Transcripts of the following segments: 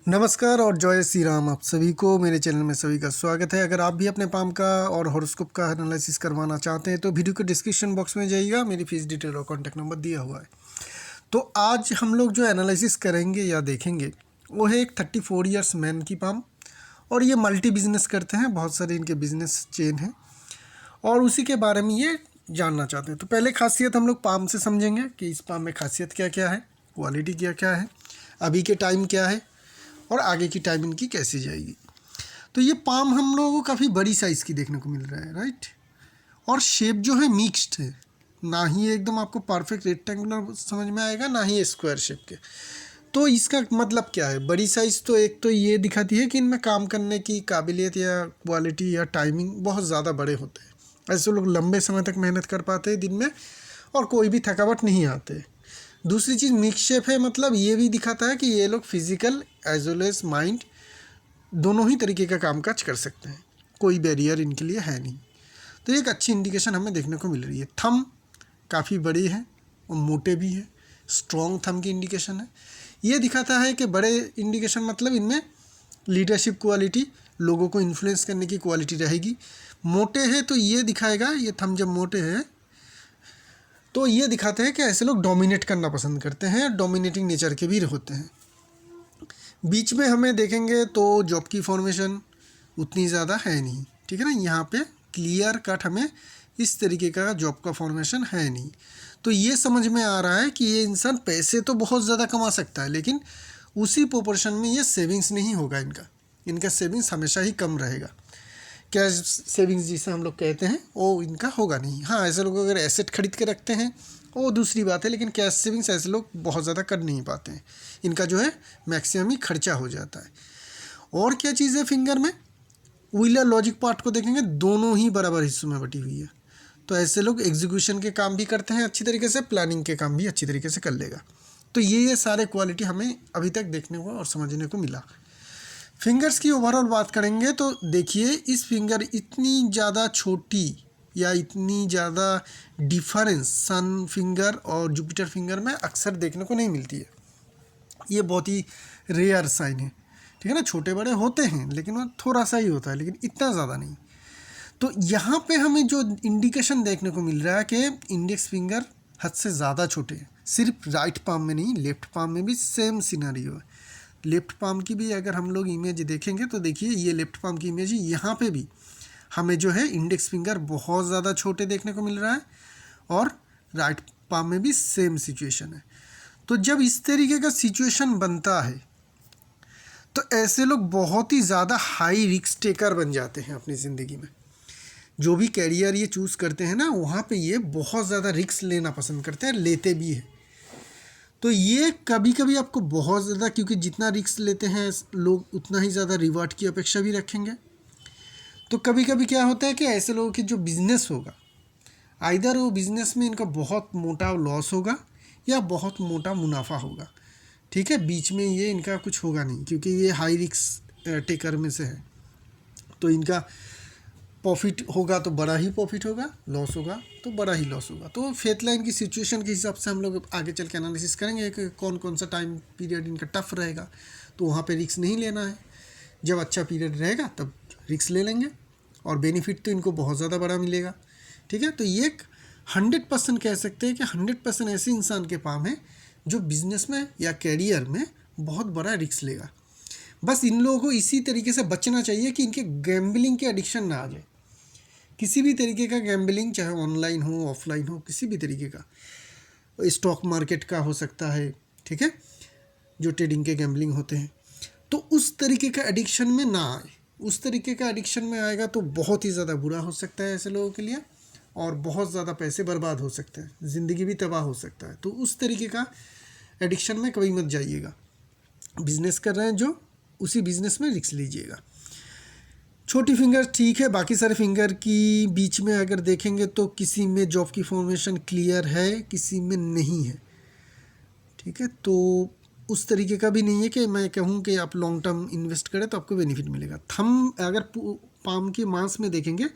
नमस्कार और जय श्री राम। आप सभी को मेरे चैनल में सभी का स्वागत है। अगर आप भी अपने पाम का और हॉरोस्कोप का एनालिसिस करवाना चाहते हैं तो वीडियो के डिस्क्रिप्शन बॉक्स में जाइएगा, मेरी फीस डिटेल और कॉन्टैक्ट नंबर दिया हुआ है। तो आज हम लोग जो एनालिसिस करेंगे या देखेंगे वो है एक 34 ईयर्स मैन की पाम, और ये मल्टी बिजनेस करते हैं, बहुत सारे इनके बिजनेस चेन हैं और उसी के बारे में ये जानना चाहते हैं। तो पहले खासियत हम लोग पाम से समझेंगे कि इस पाम में खासियत क्या क्या है, क्वालिटी क्या क्या है, अभी के टाइम क्या है और आगे की टाइम इनकी कैसी जाएगी। तो ये पाम हम लोगों को काफ़ी बड़ी साइज़ की देखने को मिल रहा है, राइट। और शेप जो है मिक्स्ड है, ना ही एकदम आपको परफेक्ट रेक्टेंगुलर समझ में आएगा, ना ही स्क्वायर शेप के। तो इसका मतलब क्या है, बड़ी साइज़ तो एक तो ये दिखाती है कि इनमें काम करने की काबिलियत या क्वालिटी या टाइमिंग बहुत ज़्यादा बड़े होते हैं। ऐसे लोग लंबे समय तक मेहनत कर पाते हैं दिन में और कोई भी थकावट नहीं आते। दूसरी चीज़ मिक्स शेप है, मतलब ये भी दिखाता है कि ये लोग physical as well as mind दोनों ही तरीके का कामकाज कर सकते हैं, कोई बैरियर इनके लिए है नहीं। तो एक अच्छी इंडिकेशन हमें देखने को मिल रही है। थंब काफ़ी बड़ी है और मोटे भी है, स्ट्रॉन्ग थंब की इंडिकेशन है। ये दिखाता है कि बड़े इंडिकेशन मतलब इनमें लीडरशिप क्वालिटी, लोगों को इन्फ्लुएंस करने की क्वालिटी रहेगी। मोटे हैं तो ये दिखाएगा, ये थंब जब मोटे हैं तो ये दिखाते हैं कि ऐसे लोग डोमिनेट करना पसंद करते हैं, डोमिनेटिंग नेचर के भी होते हैं। बीच में हमें देखेंगे तो जॉब की फॉर्मेशन उतनी ज़्यादा है नहीं, ठीक है ना। यहाँ पे क्लियर कट हमें इस तरीके का जॉब का फॉर्मेशन है नहीं। तो ये समझ में आ रहा है कि ये इंसान पैसे तो बहुत ज़्यादा कमा सकता है, लेकिन उसी प्रोपोर्शन में ये सेविंग्स नहीं होगा। इनका सेविंग्स हमेशा ही कम रहेगा। कैश सेविंग्स जिसे हम लोग कहते हैं वो इनका होगा नहीं। हाँ, ऐसे लोग अगर एसेट खरीद के रखते हैं वो दूसरी बात है, लेकिन कैश सेविंग्स ऐसे लोग बहुत ज़्यादा कर नहीं पाते हैं। इनका जो है मैक्सिमम ही खर्चा हो जाता है। और क्या चीज़ है फिंगर में, व्हीलर लॉजिक पार्ट को देखेंगे, दोनों ही बराबर हिस्सों में बटी हुई है। तो ऐसे लोग एग्जीक्यूशन के काम भी करते हैं अच्छी तरीके से, प्लानिंग के काम भी अच्छी तरीके से कर लेगा। तो ये सारे क्वालिटी हमें अभी तक देखने को और समझने को मिला। फिंगर्स की ओवरऑल बात करेंगे तो देखिए, इस फिंगर इतनी ज़्यादा छोटी या इतनी ज़्यादा डिफरेंस सन फिंगर और जुपिटर फिंगर में अक्सर देखने को नहीं मिलती है। ये बहुत ही रेयर साइन है, ठीक है ना। छोटे बड़े होते हैं लेकिन वो थोड़ा सा ही होता है, लेकिन इतना ज़्यादा नहीं। तो यहाँ पे हमें जो इंडिकेशन देखने को मिल रहा है कि इंडेक्स फिंगर हद से ज़्यादा छोटे हैं। सिर्फ राइट पाम में नहीं, लेफ्ट पाम में भी सेम सिनेरियो है। लेफ्ट पाम की भी अगर हम लोग इमेज देखेंगे तो देखिए, ये लेफ्ट पाम की इमेज है, यहाँ पे भी हमें जो है इंडेक्स फिंगर बहुत ज़्यादा छोटे देखने को मिल रहा है और राइट पाम में भी सेम सिचुएशन है। तो जब इस तरीके का सिचुएशन बनता है तो ऐसे लोग बहुत ही ज़्यादा हाई रिस्क टेकर बन जाते हैं अपनी ज़िंदगी में। जो भी कैरियर ये चूज़ करते हैं ना, वहाँ पे ये बहुत ज़्यादा रिस्क लेना पसंद करते हैं, लेते भी हैं। तो ये कभी कभी आपको बहुत ज़्यादा, क्योंकि जितना रिस्क लेते हैं लोग उतना ही ज़्यादा रिवार्ड की अपेक्षा भी रखेंगे। तो कभी कभी क्या होता है कि ऐसे लोगों की जो बिज़नेस होगा, आइदर वो बिज़नेस में इनका बहुत मोटा लॉस होगा या बहुत मोटा मुनाफा होगा, ठीक है। बीच में ये इनका कुछ होगा नहीं, क्योंकि ये हाई रिस्क टेकर में से है। तो इनका प्रॉफिट होगा तो बड़ा ही प्रॉफिट होगा, लॉस होगा तो बड़ा ही लॉस होगा। तो फेथ लाइन की सिचुएशन के हिसाब से हम लोग आगे चल के एनालिसिस करेंगे कि कौन कौन सा टाइम पीरियड इनका टफ रहेगा, तो वहाँ पे रिस्क नहीं लेना है। जब अच्छा पीरियड रहेगा तब रिस्क ले लेंगे और बेनिफिट तो इनको बहुत ज़्यादा बड़ा मिलेगा, ठीक है। तो ये 100% कह सकते हैं कि 100% ऐसे इंसान के पाम है जो बिज़नेस में या कैरियर में बहुत बड़ा रिस्क लेगा। बस इन लोगों को इसी तरीके से बचना चाहिए कि इनके गैम्बलिंग के एडिक्शन ना आ जाए। किसी भी तरीके का गैम्बलिंग, चाहे ऑनलाइन हो ऑफलाइन हो, किसी भी तरीके का, स्टॉक मार्केट का हो सकता है, ठीक है, जो ट्रेडिंग के गैम्बलिंग होते हैं, तो उस तरीके का एडिक्शन में ना आए। उस तरीके का एडिक्शन में आएगा तो बहुत ही ज़्यादा बुरा हो सकता है ऐसे लोगों के लिए, और बहुत ज़्यादा पैसे बर्बाद हो सकते हैं, ज़िंदगी भी तबाह हो सकता है। तो उस तरीके का एडिक्शन में कभी मत जाइएगा। बिज़नेस कर रहे हैं जो, उसी बिज़नेस में रिस्क लीजिएगा। छोटी फिंगर ठीक है, बाकी सारे फिंगर की बीच में अगर देखेंगे तो किसी में जॉब की फॉर्मेशन क्लियर है, किसी में नहीं है, ठीक है। तो उस तरीके का भी नहीं है कि मैं कहूँ कि आप लॉन्ग टर्म इन्वेस्ट करें तो आपको बेनिफिट मिलेगा। थंब अगर पाम के मांस में देखेंगे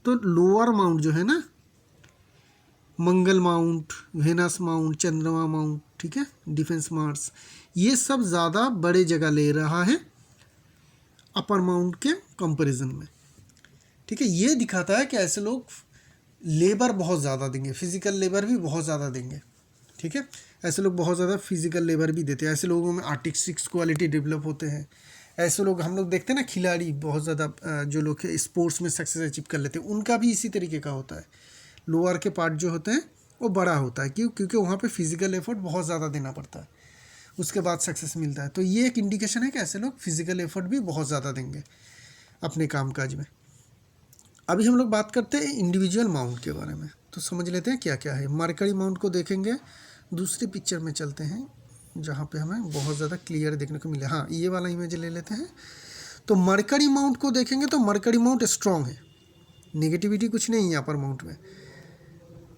तो लोअर माउंट जो है ना, मंगल माउंट, वेनस माउंट, चंद्रमा माउंट, ठीक है, डिफेंस मार्स, ये सब ज़्यादा बड़े जगह ले रहा है अपर माउंट के कंपैरिजन में। ठीक है, ये दिखाता है कि ऐसे लोग लेबर बहुत ज़्यादा देंगे, फिजिकल लेबर भी बहुत ज़्यादा देंगे। ठीक है, ऐसे लोग बहुत ज़्यादा फिजिकल लेबर भी देते हैं। ऐसे लोगों में आर्टिस्टिक क्वालिटी डेवलप होते हैं। ऐसे लोग हम लोग देखते हैं ना, खिलाड़ी बहुत ज़्यादा जो लोग स्पोर्ट्स में सक्सेस अचीव कर लेते हैं, उनका भी इसी तरीके का होता है। लोअर के पार्ट जो होते हैं वो बड़ा होता है, क्योंकि वहाँ पे फिजिकल एफर्ट बहुत ज़्यादा देना पड़ता है, उसके बाद सक्सेस मिलता है। तो ये एक इंडिकेशन है कि ऐसे लोग फिजिकल एफर्ट भी बहुत ज़्यादा देंगे अपने कामकाज में। अभी हम लोग बात करते हैं इंडिविजुअल माउंट के बारे में, तो समझ लेते हैं क्या क्या है। मरकरी माउंट को देखेंगे, दूसरी पिक्चर में चलते हैं जहाँ पे हमें बहुत ज़्यादा क्लियर देखने को मिले। हाँ, ये वाला इमेज ले लेते हैं। तो मरकरी माउंट को देखेंगे तो मरकरी माउंट स्ट्रॉन्ग है, नेगेटिविटी कुछ नहीं है अपर माउंट में।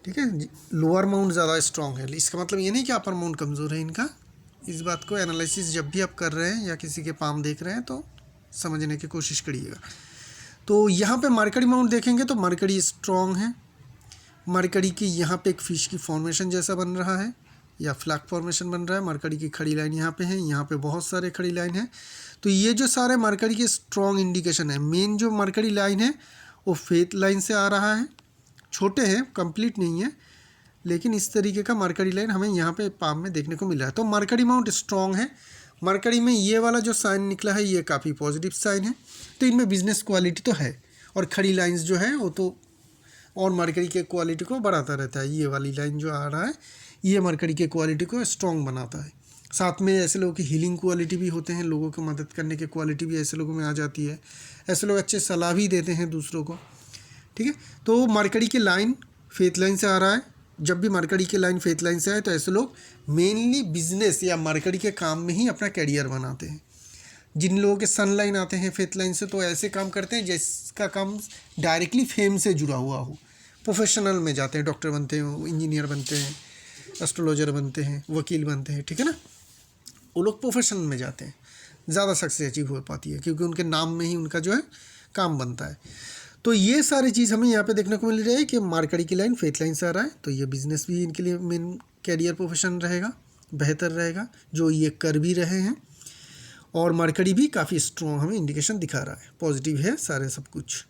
ठीक है, लोअर माउंट ज़्यादा स्ट्रॉन्ग है। इसका मतलब ये नहीं कि अपर माउंट कमज़ोर है इनका। इस बात को एनालिसिस जब भी आप कर रहे हैं या किसी के पाम देख रहे हैं तो समझने की कोशिश करिएगा। तो यहाँ पे मरकरी माउंट देखेंगे तो मरकरी स्ट्रॉन्ग है। मरकरी की यहाँ पे एक फिश की फॉर्मेशन जैसा बन रहा है या फ्लैग फॉर्मेशन बन रहा है। मरकरी की खड़ी लाइन यहाँ पे है, यहाँ पे बहुत सारे खड़ी लाइन है। तो ये जो सारे मरकरी के स्ट्रॉन्ग इंडिकेशन है। मेन जो मरकरी लाइन है वो फेथ लाइन से आ रहा है, छोटे हैं, कंप्लीट नहीं है, लेकिन इस तरीके का मरकरी लाइन हमें यहाँ पे पाम में देखने को मिल रहा है। तो मरकरी माउंट स्ट्रॉन्ग है। मरकरी में ये वाला जो साइन निकला है ये काफ़ी पॉजिटिव साइन है, तो इनमें बिजनेस क्वालिटी तो है। और खड़ी लाइंस जो है वो तो और मरकरी के क्वालिटी को बढ़ाता रहता है। ये वाली लाइन जो आ रहा है ये मरकरी के क्वालिटी को स्ट्रॉन्ग बनाता है। साथ में ऐसे लोगों की हीलिंग क्वालिटी भी होते हैं, लोगों को मदद करने की क्वालिटी भी ऐसे लोगों में आ जाती है। ऐसे लोग अच्छे सलाह भी देते हैं दूसरों को। ठीक है, तो मरकरी की लाइन फेथ लाइन से आ रहा है। जब भी मरकरी की लाइन फेथ लाइन से आए तो ऐसे लोग मेनली बिजनेस या मरकरी के काम में ही अपना कैरियर बनाते हैं। जिन लोगों के सन लाइन आते हैं फेथ लाइन से तो ऐसे काम करते हैं जिसका काम डायरेक्टली फेम से जुड़ा हुआ हो। प्रोफेशनल में जाते हैं, डॉक्टर बनते हैं, इंजीनियर बनते हैं, एस्ट्रोलॉजर बनते हैं, वकील बनते हैं। ठीक है ना, वो लोग प्रोफेशनल में जाते हैं, ज़्यादा सक्सेस अचीव हो पाती है क्योंकि उनके नाम में ही उनका जो है काम बनता है। तो ये सारी चीज़ हमें यहाँ पे देखने को मिल रही है कि मरकरी की लाइन फेथ लाइन से आ रहा है, तो ये बिजनेस भी इनके लिए मेन कैरियर प्रोफेशन रहेगा, बेहतर रहेगा, जो ये कर भी रहे हैं। और मरकरी भी काफ़ी स्ट्रॉन्ग हमें इंडिकेशन दिखा रहा है, पॉजिटिव है सारे सब कुछ।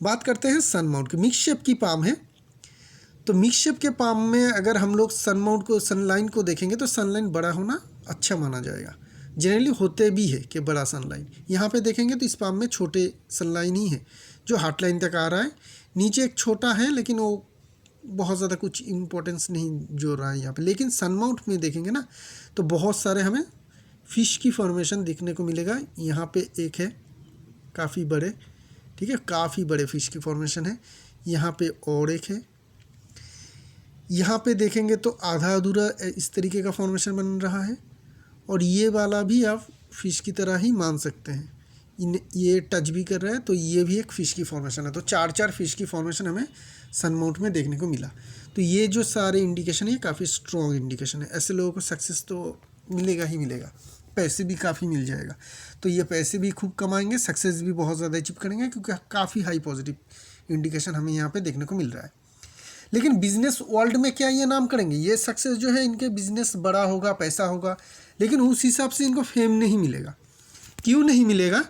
बात करते हैं सन माउंट की। मिक्स शेप की पाम है, तो मिक्स शेप के पाम में अगर हम लोग सन माउंट को, सन लाइन को देखेंगे तो सन लाइन बड़ा होना अच्छा माना जाएगा। जनरली होते भी है कि बड़ा सन लाइन। यहाँ पे देखेंगे तो इस पाम में छोटे सन लाइन ही है जो हार्ट लाइन तक आ रहा है। नीचे एक छोटा है लेकिन वो बहुत ज़्यादा कुछ इम्पोर्टेंस नहीं जो रहा है यहाँ पे। लेकिन सन माउंट में देखेंगे ना तो बहुत सारे हमें फिश की फॉर्मेशन देखने को मिलेगा। यहाँ पे एक है काफ़ी बड़े, ठीक है, काफ़ी बड़े फिश की फॉर्मेशन है। यहाँ पे और एक है, यहाँ पे देखेंगे तो आधा अधूरा इस तरीके का फॉर्मेशन बन रहा है। और ये वाला भी आप फिश की तरह ही मान सकते हैं, ये टच भी कर रहा है, तो ये भी एक फ़िश की फॉर्मेशन है। तो चार चार फिश की फॉर्मेशन हमें सन माउंट में देखने को मिला। तो ये जो सारे इंडिकेशन है ये काफ़ी स्ट्रॉन्ग इंडिकेशन है। ऐसे लोगों को सक्सेस तो मिलेगा ही मिलेगा, पैसे भी काफ़ी मिल जाएगा। तो ये पैसे भी खूब कमाएंगे, सक्सेस भी बहुत ज़्यादा अचीव करेंगे क्योंकि काफ़ी हाई पॉजिटिव इंडिकेशन हमें यहाँ पे देखने को मिल रहा है। लेकिन बिजनेस वर्ल्ड में क्या ये नाम करेंगे, ये सक्सेस जो है इनके बिजनेस बड़ा होगा, पैसा होगा, लेकिन उस हिसाब से इनको फेम नहीं मिलेगा। क्यों नहीं मिलेगा?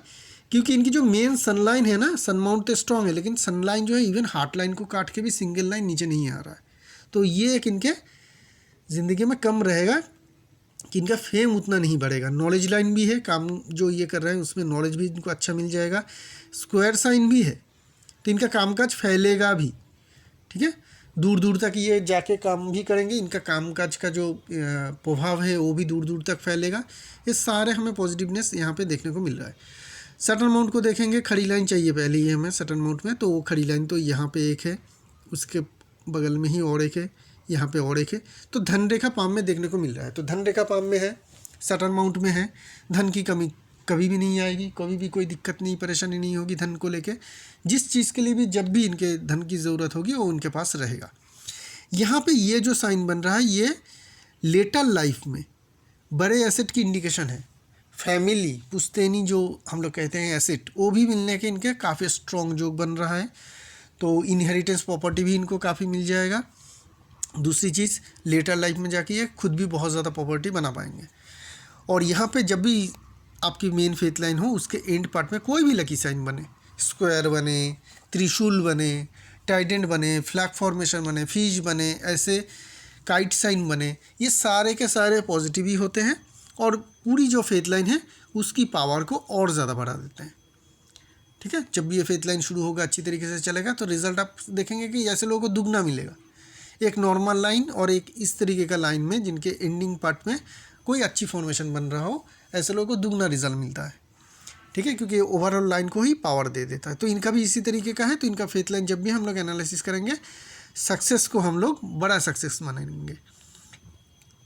क्योंकि इनकी जो मेन सनलाइन है ना, सन माउंट तो स्ट्रॉन्ग है लेकिन सनलाइन जो है इवन हार्ट लाइन को काट के भी सिंगल लाइन नीचे नहीं आ रहा है। तो ये एक इनके ज़िंदगी में कम रहेगा कि इनका फेम उतना नहीं बढ़ेगा। नॉलेज लाइन भी है, काम जो ये कर रहे हैं उसमें नॉलेज भी इनको अच्छा मिल जाएगा। स्क्वायर साइन भी है तो इनका कामकाज फैलेगा भी, ठीक है, दूर दूर तक ये जाके काम भी करेंगे। इनका कामकाज का जो प्रभाव है वो भी दूर दूर तक फैलेगा। ये सारे हमें पॉजिटिवनेस यहाँ पे देखने को मिल रहा है। सटन माउंट को देखेंगे, खड़ी लाइन चाहिए पहले ही हमें सटन माउंट में, तो वो खड़ी लाइन तो यहाँ पे एक है, उसके बगल में ही और एक है, यहाँ पे और एक है। तो धन रेखा पाम में देखने को मिल रहा है। तो धन रेखा पाम में है, सटन माउंट में है, धन की कमी कभी भी नहीं आएगी, कभी भी कोई दिक्कत नहीं, परेशानी नहीं होगी धन को लेके। जिस चीज़ के लिए भी जब भी इनके धन की ज़रूरत होगी वो उनके पास रहेगा। यहाँ पे ये जो साइन बन रहा है ये लेटर लाइफ में बड़े एसेट की इंडिकेशन है। फैमिली पुश्तैनी जो हम लोग कहते हैं एसेट, वो भी मिलने के इनके काफ़ी स्ट्रॉन्ग जोग बन रहा है। तो इनहेरिटेंस प्रॉपर्टी भी इनको काफ़ी मिल जाएगा। दूसरी चीज़, लेटर लाइफ में जाके ये खुद भी बहुत ज़्यादा प्रॉपर्टी बना पाएंगे। और यहाँ पे जब भी आपकी मेन फेथ लाइन हो, उसके एंड पार्ट में कोई भी लकी साइन बने, स्क्वायर बने, त्रिशूल बने, टाइडेंट बने, फ्लैग फॉर्मेशन बने, फिश बने, ऐसे काइट साइन बने, ये सारे के सारे पॉजिटिव ही होते हैं और पूरी जो फेथ लाइन है उसकी पावर को और ज़्यादा बढ़ा देते हैं। ठीक है, जब भी ये फेथ लाइन शुरू होगा, अच्छी तरीके से चलेगा, तो रिजल्ट आप देखेंगे कि ऐसे लोगों को दुगना मिलेगा। एक नॉर्मल लाइन और एक इस तरीके का लाइन में जिनके एंडिंग पार्ट में कोई अच्छी फॉर्मेशन बन रहा हो, ऐसे लोगों को दुगना रिजल्ट मिलता है। ठीक है, क्योंकि ओवरऑल लाइन को ही पावर दे देता है। तो इनका भी इसी तरीके का है। तो इनका फेथ लाइन जब भी हम लोग एनालिसिस करेंगे, सक्सेस को हम लोग बड़ा सक्सेस मानेंगे।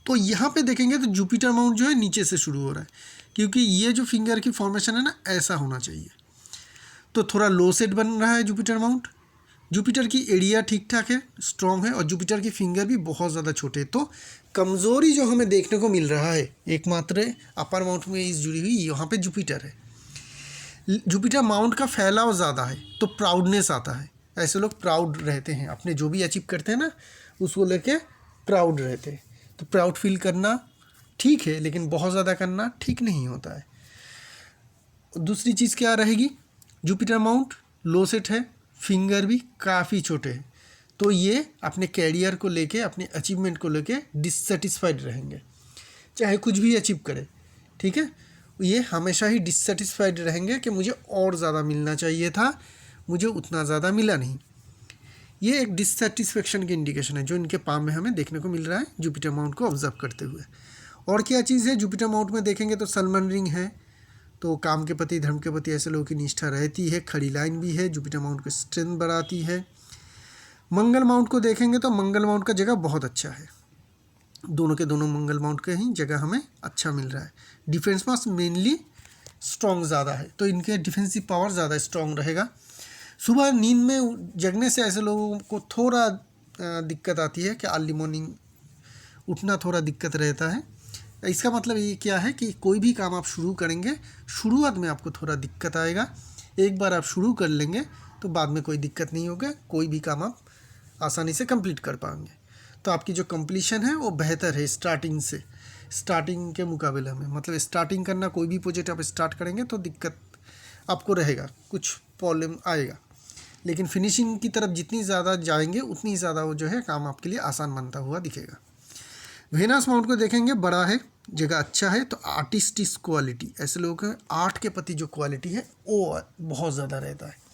तो यहाँ पे देखेंगे तो जुपिटर माउंट जो है नीचे से शुरू हो रहा है, क्योंकि ये जो फिंगर की फॉर्मेशन है ना, ऐसा होना चाहिए। तो थोड़ा लो सेट बन रहा है जुपिटर माउंट। जुपिटर की एरिया ठीक ठाक है, स्ट्रॉन्ग है, और जुपिटर की फिंगर भी बहुत ज़्यादा छोटे। तो कमज़ोरी जो हमें देखने को मिल रहा है एकमात्र अपर माउंट में इस जुड़ी हुई, यहाँ पे जुपिटर है। जुपिटर माउंट का फैलाव ज़्यादा है तो प्राउडनेस आता है। ऐसे लोग प्राउड रहते हैं, अपने जो भी अचीव करते हैं ना उसको लेके प्राउड रहते हैं। तो प्राउड फील करना ठीक है, लेकिन बहुत ज़्यादा करना ठीक नहीं होता है। दूसरी चीज़ क्या रहेगी, जुपिटर माउंट लो सेट है, फिंगर भी काफ़ी छोटे हैं, तो ये अपने कैरियर को लेके, अपने अचीवमेंट को लेके डिससेटिस्फाइड रहेंगे, चाहे कुछ भी अचीव करे। ठीक है, ये हमेशा ही डिससेटिस्फाइड रहेंगे कि मुझे और ज़्यादा मिलना चाहिए था, मुझे उतना ज़्यादा मिला नहीं। ये एक डिससेटिस्फेक्शन की इंडिकेशन है जो इनके पाम में हमें देखने को मिल रहा है जुपिटर माउंट को ऑब्जर्व करते हुए। और क्या चीज़ है, जुपिटर माउंट में देखेंगे तो सलमन रिंग है, तो काम के प्रति, धर्म के प्रति ऐसे लोगों की निष्ठा रहती है। खड़ी लाइन भी है, जुपिटर माउंट की स्ट्रेंथ बढ़ाती है। मंगल माउंट को देखेंगे तो मंगल माउंट का जगह बहुत अच्छा है, दोनों के दोनों मंगल माउंट का ही जगह हमें अच्छा मिल रहा है। डिफेंस मास मेनली स्ट्रॉन्ग ज़्यादा है, तो इनके डिफेंसिव पावर ज़्यादा स्ट्रॉन्ग रहेगा। सुबह नींद में जगने से ऐसे लोगों को थोड़ा दिक्कत आती है कि अर्ली मॉर्निंग उठना थोड़ा दिक्कत रहता है। इसका मतलब ये क्या है कि कोई भी काम आप शुरू करेंगे, शुरुआत में आपको थोड़ा दिक्कत आएगा। एक बार आप शुरू कर लेंगे तो बाद में कोई दिक्कत नहीं होगा, कोई भी काम आप आसानी से कंप्लीट कर पाएंगे। तो आपकी जो कंप्लीशन है वो बेहतर है स्टार्टिंग से, स्टार्टिंग के मुकाबले में। मतलब स्टार्टिंग करना, कोई भी प्रोजेक्ट आप स्टार्ट करेंगे तो दिक्कत आपको रहेगा, कुछ प्रॉब्लम आएगा, लेकिन फिनिशिंग की तरफ जितनी ज़्यादा जाएंगे उतनी ज़्यादा वो जो है काम आपके लिए आसान बनता हुआ दिखेगा। वेनस माउंट को देखेंगे, बड़ा है, जगह अच्छा है, तो आर्टिस्टिक क्वालिटी, ऐसे लोगों के आर्ट के प्रति जो क्वालिटी है वो बहुत ज़्यादा रहता है।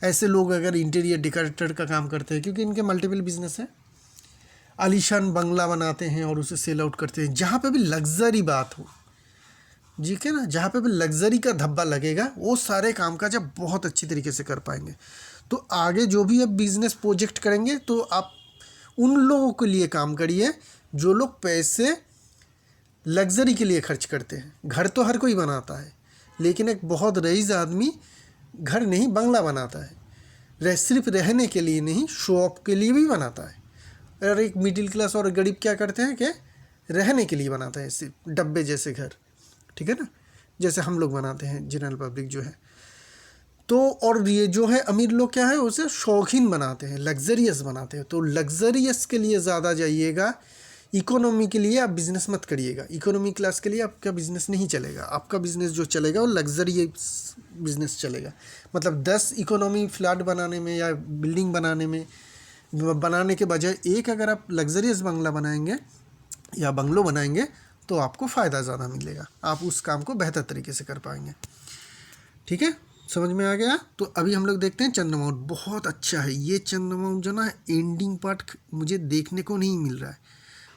ऐसे लोग अगर इंटीरियर डेकोरेटर का काम करते हैं, क्योंकि इनके मल्टीपल बिजनेस है, आलीशान बंगला बनाते हैं और उसे सेल आउट करते हैं, जहाँ पे भी लग्जरी बात हो, जी के ना, जहाँ पे भी लग्जरी का धब्बा लगेगा, वो सारे काम का जब बहुत अच्छी तरीके से कर पाएंगे। तो आगे जो भी आप बिजनेस प्रोजेक्ट करेंगे तो आप उन लोगों के लिए काम करिए जो लोग पैसे लग्जरी के लिए खर्च करते हैं। घर तो हर कोई बनाता है, लेकिन एक बहुत रईस आदमी घर नहीं बंगला बनाता है, सिर्फ रहने के लिए नहीं, शो ऑफ के लिए भी बनाता है। और एक मिडिल क्लास और गरीब क्या करते हैं कि रहने के लिए बनाता है, सिर्फ डब्बे जैसे घर, ठीक है ना, जैसे हम लोग बनाते हैं जनरल पब्लिक जो है। तो और ये जो है अमीर लोग क्या है, उसे शौकीन बनाते हैं, लग्जरियस बनाते हैं। तो लग्जरियस के लिए ज़्यादा जाइएगा, इकोनॉमी के लिए आप बिज़नेस मत करिएगा। इकोनॉमी क्लास के लिए आपका बिज़नेस नहीं चलेगा। आपका बिज़नेस जो चलेगा वो लग्जरियस बिज़नेस चलेगा। मतलब 10 इकोनॉमी फ्लैट बनाने में या बिल्डिंग बनाने के बजाय एक अगर आप लग्जरियस बंगला बनाएंगे या बंगलो बनाएंगे तो आपको फ़ायदा ज़्यादा मिलेगा, आप उस काम को बेहतर तरीके से कर पाएंगे। ठीक है, समझ में आ गया। तो अभी हम लोग देखते हैं चंद्र माउंट, बहुत अच्छा है ये चंद्र माउंट जो ना, एंडिंग पार्ट मुझे देखने को नहीं मिल रहा है।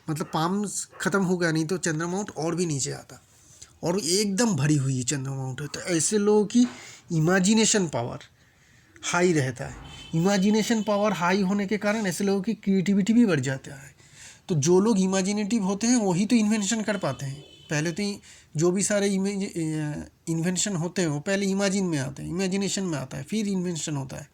मतलब पाम्स ख़त्म हो गया, नहीं तो चंद्र माउंट और भी नीचे आता, और एकदम भरी हुई चंद्र माउंट है। तो ऐसे लोगों की इमेजिनेशन पावर हाई रहता है। इमेजिनेशन पावर हाई होने के कारण ऐसे लोगों की क्रिएटिविटी भी बढ़ जाता है। तो जो लोग इमेजिनेटिव होते हैं वही तो इन्वेंशन कर पाते हैं। पहले तो जो भी सारे इन्वेंशन होते हैं वो पहले इमेजिन में आते हैं, इमेजिनेशन में आता है, फिर इन्वेंशन होता है,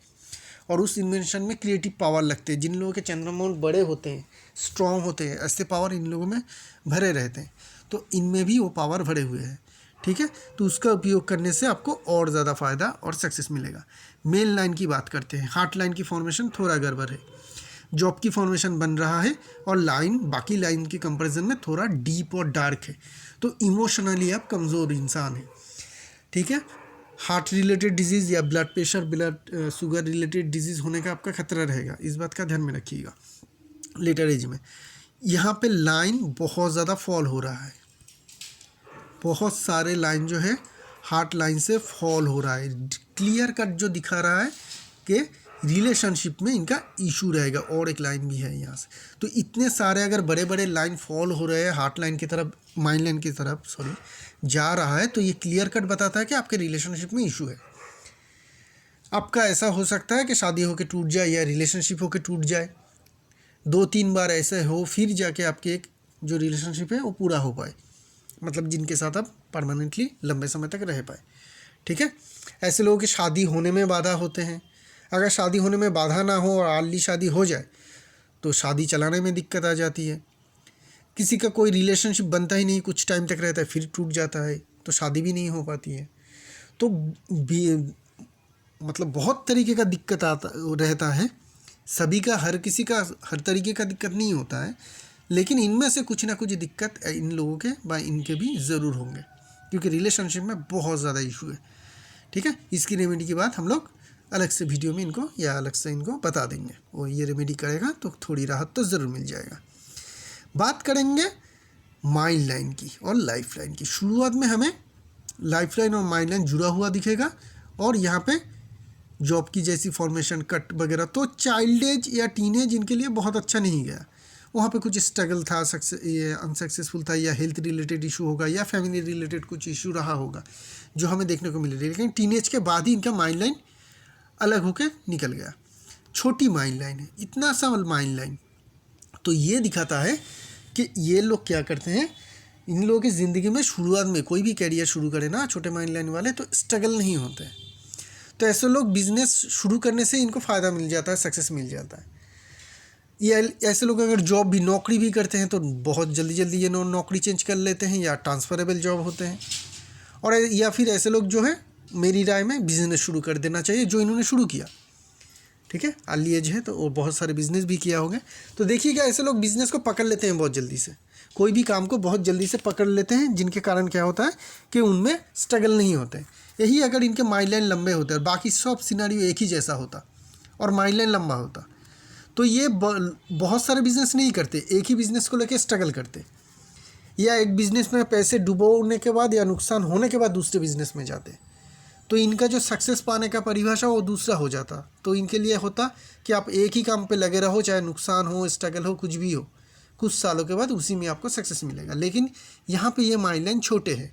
और उस इन्वेंशन में क्रिएटिव पावर लगते हैं। जिन लोगों के चंद्र माउंट बड़े होते हैं, स्ट्रॉन्ग होते हैं, ऐसे पावर इन लोगों में भरे रहते हैं। तो इनमें भी वो पावर भरे हुए हैं। ठीक है, तो उसका उपयोग करने से आपको और ज़्यादा फ़ायदा और सक्सेस मिलेगा। मेन लाइन की बात करते हैं, हार्ट लाइन की फॉर्मेशन थोड़ा गड़बड़ है। जॉब की फॉर्मेशन बन रहा है और लाइन बाकी लाइन के कंपैरिजन में थोड़ा डीप और डार्क है, तो इमोशनली आप कमज़ोर इंसान हैं, ठीक है। हार्ट रिलेटेड डिजीज़ या blood pressure, blood sugar related disease होने का आपका खतरा रहेगा, इस बात का ध्यान में रखिएगा लेटर एज में। यहाँ पे लाइन बहुत ज़्यादा फॉल हो रहा है, बहुत सारे लाइन जो है हार्ट लाइन से फॉल हो रहा है, क्लियर कट जो दिखा रहा है कि रिलेशनशिप में इनका इशू रहेगा। और एक लाइन भी है यहाँ से, तो इतने सारे अगर बड़े बड़े लाइन फॉल हो रहे हैं हार्ट लाइन की तरफ, माइंड लाइन की तरफ सॉरी जा रहा है, तो ये क्लियर कट बताता है कि आपके रिलेशनशिप में इशू है। आपका ऐसा हो सकता है कि शादी होकर टूट जाए या रिलेशनशिप होकर टूट जाए, 2-3 बार ऐसे हो फिर जाके आपके एक जो रिलेशनशिप है वो पूरा हो पाए, मतलब जिनके साथ आप परमानेंटली लंबे समय तक रह पाए, ठीक है। ऐसे लोगों की शादी होने में बाधा होते हैं। अगर शादी होने में बाधा ना हो और अर्ली शादी हो जाए तो शादी चलाने में दिक्कत आ जाती है। किसी का कोई रिलेशनशिप बनता ही नहीं, कुछ टाइम तक रहता है फिर टूट जाता है, तो शादी भी नहीं हो पाती है। तो मतलब बहुत तरीके का दिक्कत आता रहता है, सभी का हर किसी का हर तरीके का दिक्कत नहीं होता है, लेकिन इनमें से कुछ ना कुछ दिक्कत इन लोगों के व इनके भी ज़रूर होंगे, क्योंकि रिलेशनशिप में बहुत ज़्यादा इशू है, ठीक है। इसकी रेमेडी की बात हम लोग अलग से वीडियो में इनको या अलग से इनको बता देंगे, और ये रेमेडी करेगा तो थोड़ी राहत तो ज़रूर मिल जाएगा। बात करेंगे माइंड लाइन की और लाइफ लाइन की। शुरुआत में हमें लाइफ लाइन और माइंड लाइन जुड़ा हुआ दिखेगा, और यहाँ पे जॉब की जैसी फॉर्मेशन कट वगैरह, तो चाइल्ड एज या टीन एज इनके लिए बहुत अच्छा नहीं गया। वहाँ पे कुछ स्ट्रगल था, अनसक्सेसफुल था, या हेल्थ रिलेटेड इशू होगा या फैमिली रिलेटेड कुछ इशू रहा होगा जो हमें देखने को मिलेगा। लेकिन टीनेज के बाद ही इनका माइंड लाइन अलग होकर निकल गया। छोटी माइंड लाइन है, इतना सा माइंड लाइन, तो ये दिखाता है कि ये लोग क्या करते हैं। इन लोगों की ज़िंदगी में शुरुआत में कोई भी कैरियर शुरू करे ना छोटे माइंड लाइन वाले, तो स्ट्रगल नहीं होते हैं। तो ऐसे लोग बिजनेस शुरू करने से इनको फ़ायदा मिल जाता है, सक्सेस मिल जाता है। ये ऐसे लोग अगर जॉब भी नौकरी भी करते हैं तो बहुत जल्दी जल्दी ये नौकरी चेंज कर लेते हैं, या ट्रांसफरेबल जॉब होते हैं। और या फिर ऐसे लोग जो है मेरी राय में बिज़नेस शुरू कर देना चाहिए, जो इन्होंने शुरू किया, ठीक है। अर्ली एज है तो और बहुत सारे बिजनेस भी किया होंगे। तो देखिएगा ऐसे लोग बिज़नेस को पकड़ लेते हैं बहुत जल्दी से, कोई भी काम को बहुत जल्दी से पकड़ लेते हैं, जिनके कारण क्या होता है कि उनमें स्ट्रगल नहीं होते। यही अगर इनके माइंड लाइन लंबे होते और बाकी सब सिनेरियो एक ही जैसा होता और माइंड लाइन लंबा होता, तो ये बहुत सारे बिजनेस नहीं करते, एक ही बिज़नेस को लेकर स्ट्रगल करते, या एक बिज़नेस में पैसे डुबोने के बाद या नुकसान होने के बाद दूसरे बिज़नेस में जाते। तो इनका जो सक्सेस पाने का परिभाषा वो दूसरा हो जाता। तो इनके लिए होता कि आप एक ही काम पे लगे रहो, चाहे नुकसान हो, स्ट्रगल हो, कुछ भी हो, कुछ सालों के बाद उसी में आपको सक्सेस मिलेगा। लेकिन यहाँ पे ये माइंड लाइन छोटे हैं,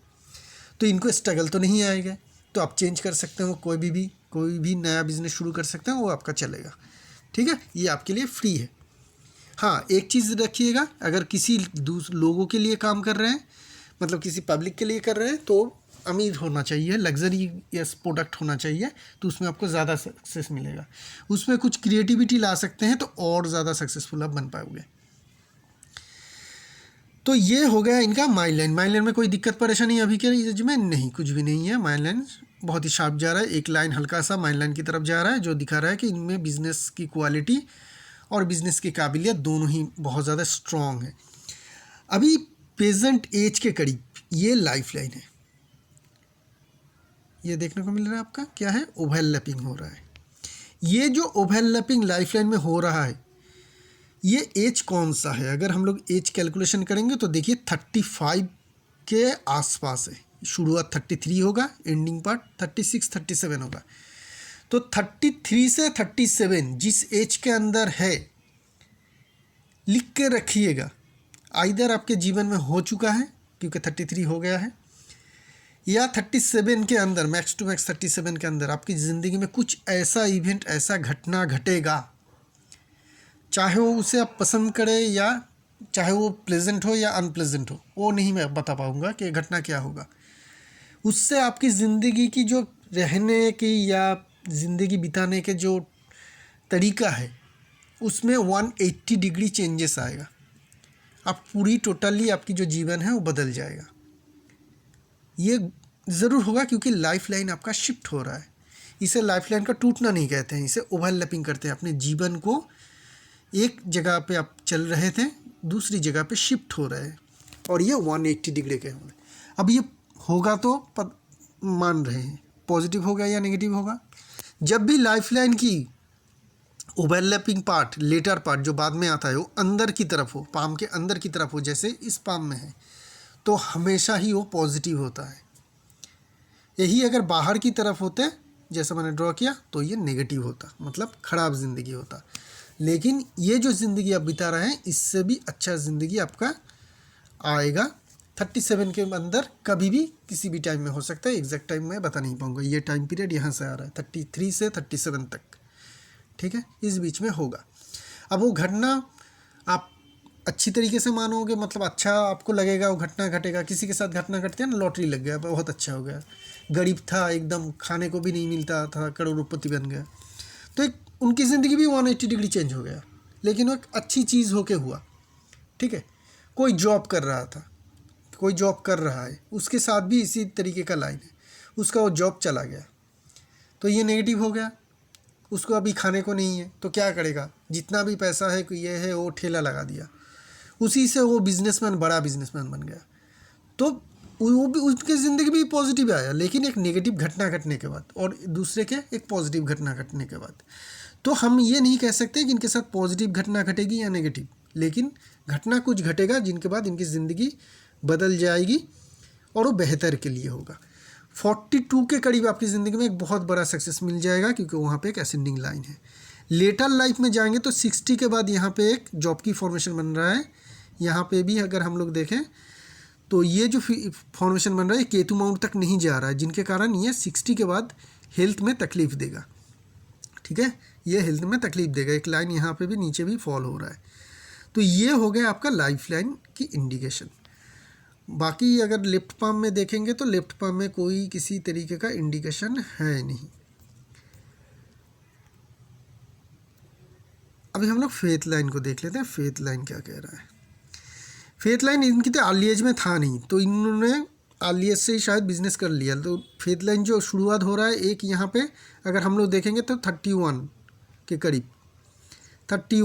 तो इनको स्ट्रगल तो नहीं आएगा। तो आप चेंज कर सकते हो, कोई भी नया बिज़नेस शुरू कर सकते हो, वो आपका चलेगा, ठीक है। ये आपके लिए फ्री है। हाँ, एक चीज़ रखिएगा, अगर किसी लोगों के लिए काम कर रहे हैं, मतलब किसी पब्लिक के लिए कर रहे हैं, तो अमीर होना चाहिए, लग्जरी यस प्रोडक्ट होना चाहिए, तो उसमें आपको ज़्यादा सक्सेस मिलेगा। उसमें कुछ क्रिएटिविटी ला सकते हैं तो और ज़्यादा सक्सेसफुल आप बन पाओगे। तो ये हो गया इनका माइंड लाइन। माइंड लाइन में कोई दिक्कत परेशानी अभी के एज में नहीं, कुछ भी नहीं है। माइंड लाइन बहुत ही शार्प जा रहा है, एक लाइन हल्का सा माइंड लाइन की तरफ जा रहा है, जो दिखा रहा है कि इनमें बिज़नेस की क्वालिटी और बिज़नेस की काबिलियत दोनों ही बहुत ज़्यादा स्ट्रॉन्ग है। अभी प्रेजेंट एज के करीब ये लाइफ लाइन है, ये देखने को मिल रहा है आपका क्या है, ओवरलैपिंग हो रहा है। ये जो ओवरलैपिंग लाइफ लाइन में हो रहा है, ये एज कौन सा है? अगर हम लोग एज कैलकुलेशन करेंगे तो देखिए 35 के आसपास है। शुरुआत 33 होगा, एंडिंग पार्ट 36-37 होगा। तो 33 से 37 जिस एज के अंदर है, लिख के रखिएगा। आइदर आपके जीवन में हो चुका है क्योंकि 33 हो गया है, या 37 के अंदर, मैक्स टू मैक्स 37 के अंदर आपकी ज़िंदगी में कुछ ऐसा इवेंट, ऐसा घटना घटेगा, चाहे वो उसे आप पसंद करें या चाहे वो प्लेजेंट हो या अनप्लेजेंट हो, वो नहीं मैं बता पाऊँगा कि घटना क्या होगा। उससे आपकी ज़िंदगी की जो रहने की या ज़िंदगी बिताने के जो तरीका है, उसमें 180 डिग्री चेंजेस आएगा। आप पूरी टोटली आपकी जो जीवन है वो बदल जाएगा। ये ज़रूर होगा क्योंकि लाइफ लाइन आपका शिफ्ट हो रहा है। इसे लाइफ लाइन का टूटना नहीं कहते हैं, इसे ओवरलैपिंग करते हैं। अपने जीवन को एक जगह पे आप चल रहे थे, दूसरी जगह पे शिफ्ट हो रहे हैं, और ये 180 डिग्री के होंगे। अब ये होगा तो मान रहे हैं पॉजिटिव होगा या नेगेटिव होगा। जब भी लाइफलाइन की ओवरलैपिंग पार्ट, लेटर पार्ट जो बाद में आता है, वो अंदर की तरफ हो, पाम के अंदर की तरफ हो, जैसे इस पाम में है, तो हमेशा ही वो पॉजिटिव होता है। यही अगर बाहर की तरफ होते, जैसा मैंने ड्रॉ किया, तो ये नेगेटिव होता, मतलब ख़राब ज़िंदगी होता। लेकिन ये जो ज़िंदगी आप बिता रहे हैं, इससे भी अच्छा ज़िंदगी आपका आएगा। 37 के अंदर कभी भी किसी भी टाइम में हो सकता है, एग्जैक्ट टाइम मैं बता नहीं पाऊँगा। ये टाइम पीरियड यहाँ से आ रहा है 33 से 37 तक, ठीक है, इस बीच में होगा। अब वो घटना आप अच्छी तरीके से मानोगे, मतलब अच्छा आपको लगेगा, वो घटना घटेगा। किसी के साथ घटना घटती है ना, लॉटरी लग गया, बहुत अच्छा हो गया, गरीब था एकदम, खाने को भी नहीं मिलता था, करोड़पति बन गया, तो एक उनकी ज़िंदगी भी 180 डिग्री चेंज हो गया। लेकिन वो एक अच्छी चीज़ होके हुआ, ठीक है। कोई जॉब कर रहा था, कोई जॉब कर रहा है, उसके साथ भी इसी तरीके का लाइन है, उसका वो जॉब चला गया, तो ये नेगेटिव हो गया। उसको अभी खाने को नहीं है, तो क्या करेगा, जितना भी पैसा है ये है, वो ठेला लगा दिया, उसी से वो बिजनेसमैन, बड़ा बिजनेसमैन बन गया। तो वो भी, उसकी ज़िंदगी भी पॉजिटिव आया, लेकिन एक नेगेटिव घटना घटने के बाद, और दूसरे के एक पॉजिटिव घटना घटने के बाद। तो हम ये नहीं कह सकते कि इनके साथ पॉजिटिव घटना घटेगी या नेगेटिव, लेकिन घटना कुछ घटेगा जिनके बाद इनकी ज़िंदगी बदल जाएगी और वो बेहतर के लिए होगा। 42 के करीब आपकी ज़िंदगी में एक बहुत बड़ा सक्सेस मिल जाएगा, क्योंकि वहाँ पे एक असेंडिंग लाइन है। लेटर लाइफ में जाएंगे तो 60 के बाद यहाँ पे एक जॉब की फॉर्मेशन बन रहा है। यहाँ पे भी अगर हम लोग देखें तो ये जो फॉर्मेशन बन रहा है केतु माउंट तक नहीं जा रहा है, जिनके कारण ये 60 के बाद हेल्थ में तकलीफ देगा, ठीक है, ये हेल्थ में तकलीफ देगा। एक लाइन यहाँ पे भी नीचे भी फॉल हो रहा है। तो ये हो गया आपका लाइफ लाइन की इंडिकेशन। बाकी अगर लेफ्ट पाम में देखेंगे तो लेफ्ट पाम में कोई किसी तरीके का इंडिकेशन है नहीं। अभी हम लोग फेथ लाइन को देख लेते हैं, फेथ लाइन क्या कह रहा है। फेथ लाइन इनकी तो अर्ली एज में था नहीं, तो इन्होंने अर्ली एज से ही शायद बिजनेस कर लिया। तो फेथ लाइन जो शुरुआत हो रहा है एक यहाँ पे अगर हम लोग देखेंगे तो 31 के करीब, 30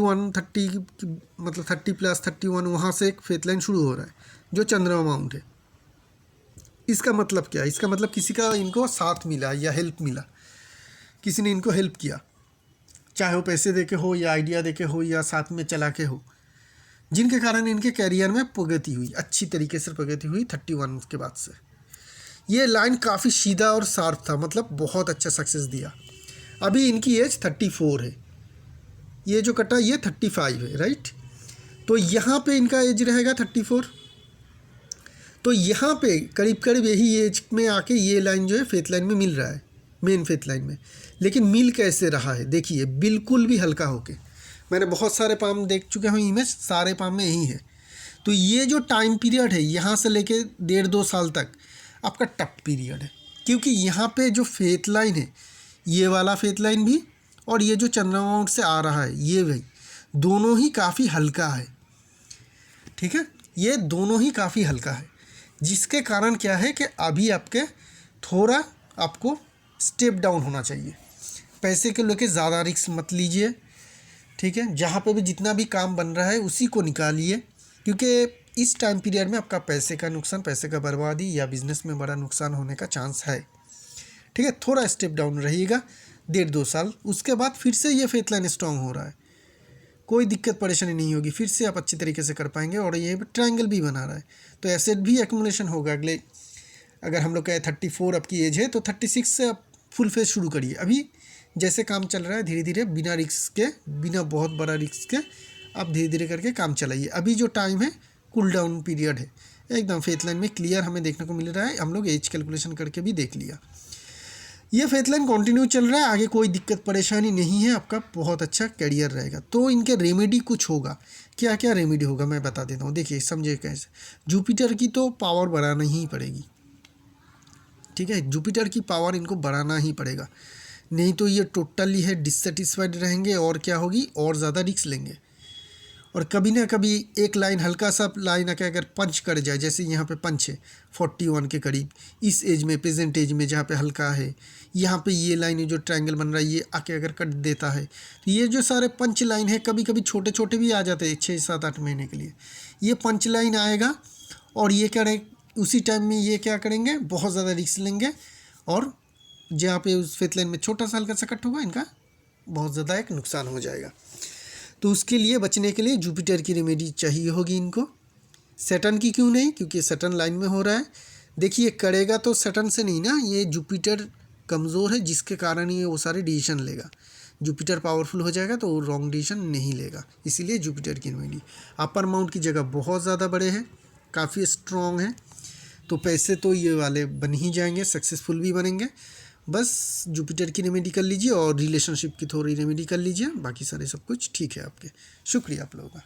मतलब 30+31, वहाँ से एक फेथ लाइन शुरू हो रहा है जो चंद्रमा माउंट है। इसका मतलब क्या है, इसका मतलब किसी का इनको साथ मिला या हेल्प मिला, किसी ने इनको हेल्प किया, चाहे वो पैसे देके हो या आइडिया देके हो या साथ में चला के हो, जिनके कारण इनके कैरियर में प्रगति हुई, अच्छी तरीके से प्रगति हुई 31 के बाद से। ये लाइन काफ़ी सीधा और शार्प था, मतलब बहुत अच्छा सक्सेस दिया। अभी इनकी एज 34 है, ये जो कटा ये 35 है, राइट। तो यहाँ पे इनका एज रहेगा 34। तो यहाँ पे करीब करीब यही एज में आके ये लाइन जो है फेथ लाइन में मिल रहा है, मेन फेथ लाइन में। लेकिन मिल कैसे रहा है, देखिए बिल्कुल भी हल्का होके। मैंने बहुत सारे पाम देख चुके हूँ, इमेज सारे पाम में यही है। तो ये जो टाइम पीरियड है यहाँ से लेके 1.5-2 साल तक आपका टफ पीरियड है, क्योंकि यहाँ पे जो फेथ लाइन है, ये वाला फेथ लाइन भी और ये जो चंद्रमा माउंट से आ रहा है ये भी, दोनों ही काफ़ी हल्का है, ठीक है, ये दोनों ही काफ़ी हल्का है। जिसके कारण क्या है कि अभी आपके थोड़ा आपको स्टेप डाउन होना चाहिए। पैसे के लेके ज़्यादा रिस्क मत लीजिए, ठीक है। जहाँ पे भी जितना भी काम बन रहा है उसी को निकालिए, क्योंकि इस टाइम पीरियड में आपका पैसे का नुकसान, पैसे का बर्बादी या बिजनेस में बड़ा नुकसान होने का चांस है, ठीक है। थोड़ा स्टेप डाउन रहिएगा 1.5-2 साल, उसके बाद फिर से ये फेथ लाइन स्ट्रॉन्ग हो रहा है, कोई दिक्कत परेशानी नहीं होगी, फिर से आप अच्छी तरीके से कर पाएंगे। और ये ट्रायंगल भी बना रहा है, तो एसेट भी एक्युमुलेशन होगा। अगले अगर हम लोग कहें 34 आपकी एज है तो 36 से आप फुल फेज शुरू करिए। अभी जैसे काम चल रहा है धीरे धीरे, बिना रिस्क के, बिना बहुत बड़ा रिस्क के आप धीरे धीरे करके काम चलाइए। अभी जो टाइम है कूल डाउन पीरियड है, एकदम फेथ लाइन में क्लियर हमें देखने को मिल रहा है। हम लोग एज कैलकुलेशन करके भी देख लिया, ये फेथ लाइन कंटिन्यू चल रहा है, आगे कोई दिक्कत परेशानी नहीं है, आपका बहुत अच्छा करियर रहेगा। तो इनके रेमेडी कुछ होगा, क्या क्या रेमेडी होगा मैं बता देता हूँ, देखिए समझिए कैसे। जुपिटर की तो पावर बढ़ाना ही पड़ेगी, ठीक है, जुपिटर की पावर इनको बढ़ाना ही पड़ेगा, नहीं तो ये टोटली है डिससेटिस्फाइड रहेंगे और क्या होगी, और ज़्यादा रिस्क लेंगे। और कभी ना कभी एक लाइन हल्का सा लाइन आके अगर पंच कर जाए, जैसे यहाँ पे पंच है 41 के करीब, इस एज में प्रेजेंट एज में जहाँ पे हल्का है, यहाँ पे ये लाइन जो ट्रायंगल बन रहा है ये आके अगर कट देता है, तो ये जो सारे पंच लाइन है कभी कभी छोटे छोटे भी आ जाते हैं 6, 7, 8 महीने के लिए, ये पंच लाइन आएगा और ये करें उसी टाइम में ये क्या करेंगे, बहुत ज़्यादा रिस्क लेंगे और जहाँ पे उस फेथ लाइन में छोटा सा हल्का सा कट होगा इनका बहुत ज़्यादा एक नुकसान हो जाएगा। तो उसके लिए बचने के लिए जुपिटर की रेमेडी चाहिए होगी इनको। सैटर्न की क्यों नहीं, क्योंकि सैटर्न लाइन में हो रहा है। देखिए करेगा तो सैटर्न से नहीं ना, ये जुपिटर कमज़ोर है जिसके कारण ये वो सारे डिसीजन लेगा। जुपिटर पावरफुल हो जाएगा तो वो रॉन्ग डिसीजन नहीं लेगा, इसीलिए जुपिटर की रेमेडी। अपर माउंट की जगह बहुत ज़्यादा बड़े हैं, काफ़ी स्ट्रॉन्ग है, तो पैसे तो ये वाले बन ही जाएंगे, सक्सेसफुल भी बनेंगे। बस जुपिटर की रेमेडी कर लीजिए और रिलेशनशिप की थोड़ी रेमेडी कर लीजिए, बाकी सारे सब कुछ ठीक है आपके। शुक्रिया आप लोगों का।